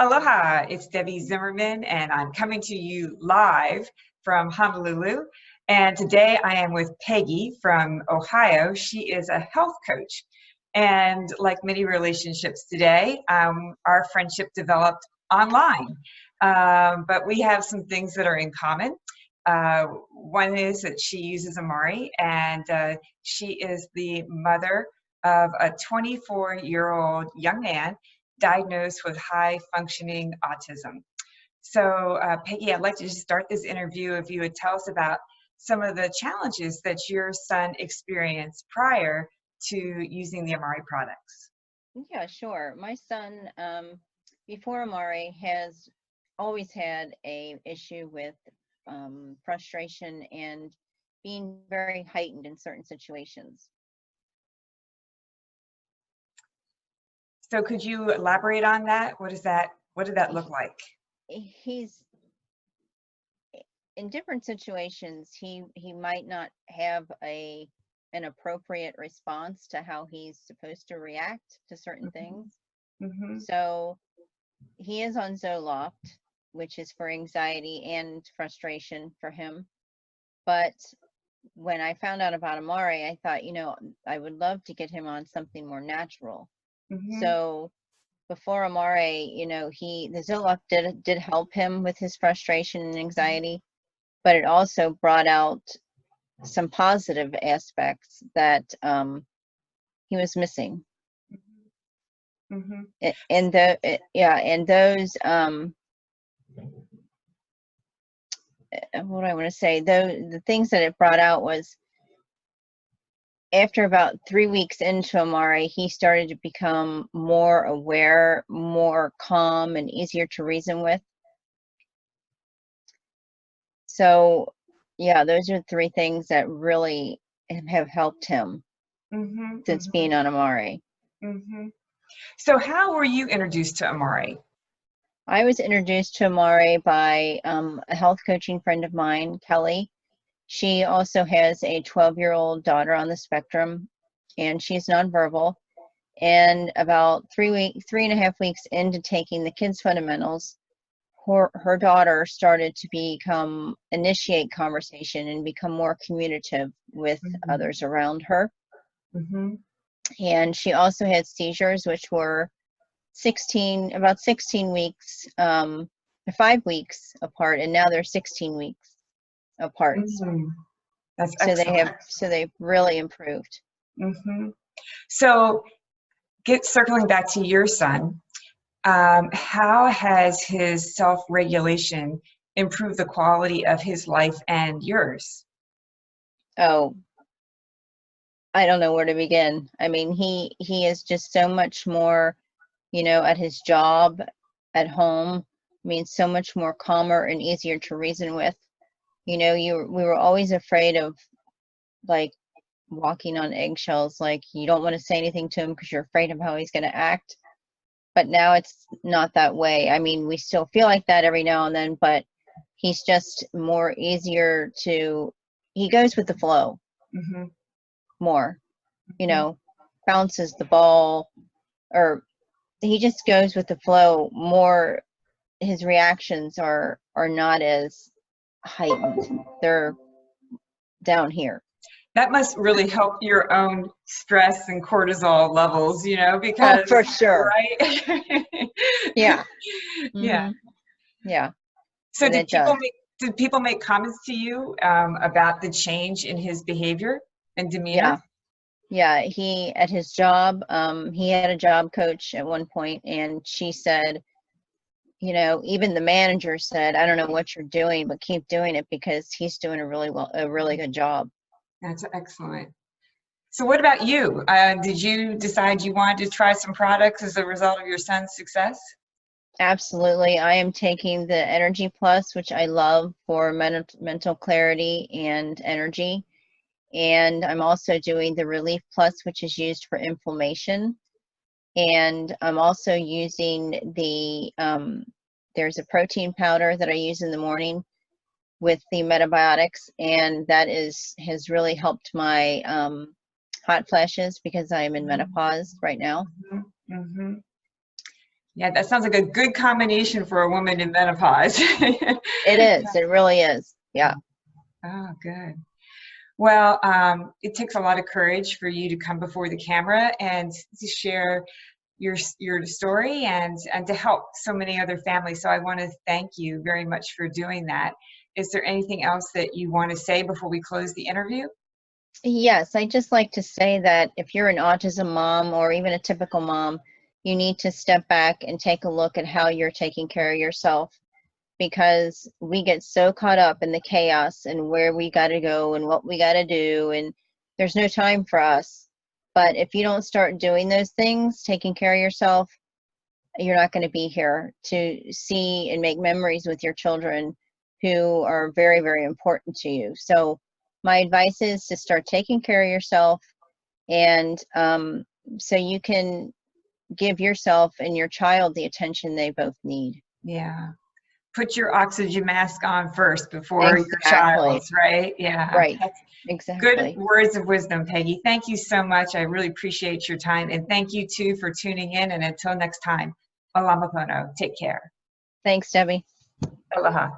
Aloha, it's Debbie Zimmerman, and I'm coming to you live from Honolulu. And today I am with Peggy from Ohio. She is a health coach. And like many relationships today, our friendship developed online. But we have some things that are in common. One is that she uses Amari, and she is the mother of a 24-year-old young man diagnosed with high functioning autism. So Peggy, I'd like to just start this interview if you would tell us about some of the challenges that your son experienced prior to using the Amari products. Yeah, sure. My son, before Amari, has always had a issue with frustration and being very heightened in certain situations. So could you elaborate on that? What did that look like? He's in different situations. He might not have an appropriate response to how he's supposed to react to certain things. Mm-hmm. So he is on Zoloft, which is for anxiety and frustration for him. But when I found out about Amari, I thought, I would love to get him on something more natural. Mm-hmm. So before Amari, the Zoloft did help him with his frustration and anxiety, but it also brought out some positive aspects that he was missing. Mm-hmm. And those what do I want to say? The things that it brought out was, after about 3 weeks into Amari, he started to become more aware, more calm, and easier to reason with. So, yeah, those are 3 things that really have helped him since being on Amari. So how were you introduced to Amari? I was introduced to Amari by a health coaching friend of mine, Kelly. She also has a 12-year-old daughter on the spectrum, and she's nonverbal. And about 3.5 weeks into taking the kids fundamentals, her daughter started to initiate conversation and become more communicative with others around her. And she also had seizures, which were about 16 weeks, 5 weeks apart, and now they're 16 weeks apart. That's excellent. So they've really improved. So circling back to your son, how has his self-regulation improved the quality of his life and yours? Oh, I don't know where to begin. I mean, he is just so much more, at his job, at home. I mean, so much more calmer and easier to reason with. We were always afraid of, like, walking on eggshells. Like, you don't want to say anything to him because you're afraid of how he's going to act. But now it's not that way. I mean, we still feel like that every now and then, but he's just more easier he goes with the flow more, bounces the ball, or he just goes with the flow more. His reactions are not as heightened. They're down here. That must really help your own stress and cortisol levels, because for sure, right? Yeah. Yeah. So did people make comments to you about the change in his behavior and demeanor? Yeah. He, at his job, he had a job coach at one point, and she said, even the manager said, "I don't know what you're doing, but keep doing it because he's doing a really good job." That's excellent. So what about you? Did you decide you wanted to try some products as a result of your son's success? Absolutely. I am taking the Energy Plus, which I love for mental clarity and energy. And I'm also doing the Relief Plus, which is used for inflammation. And I'm also using there's a protein powder that I use in the morning with the metabiotics, and that has really helped my hot flashes because I am in menopause right now. Yeah, that sounds like a good combination for a woman in menopause. It is. It really is. Yeah. Oh, good. Well, it takes a lot of courage for you to come before the camera and to share your story and to help so many other families. So I want to thank you very much for doing that. Is there anything else that you want to say before we close the interview? Yes, I just like to say that if you're an autism mom or even a typical mom, you need to step back and take a look at how you're taking care of yourself, because we get so caught up in the chaos and where we got to go and what we got to do, and there's no time for us. But if you don't start doing those things, taking care of yourself, you're not going to be here to see and make memories with your children who are very, very important to you. So my advice is to start taking care of yourself, and so you can give yourself and your child the attention they both need. Yeah. Put your oxygen mask on first before your Exactly. child's, right? Yeah. Right. That's good Exactly. words of wisdom, Peggy. Thank you so much. I really appreciate your time. And thank you too for tuning in. And until next time, Alama Pono. Take care. Thanks, Debbie. Aloha.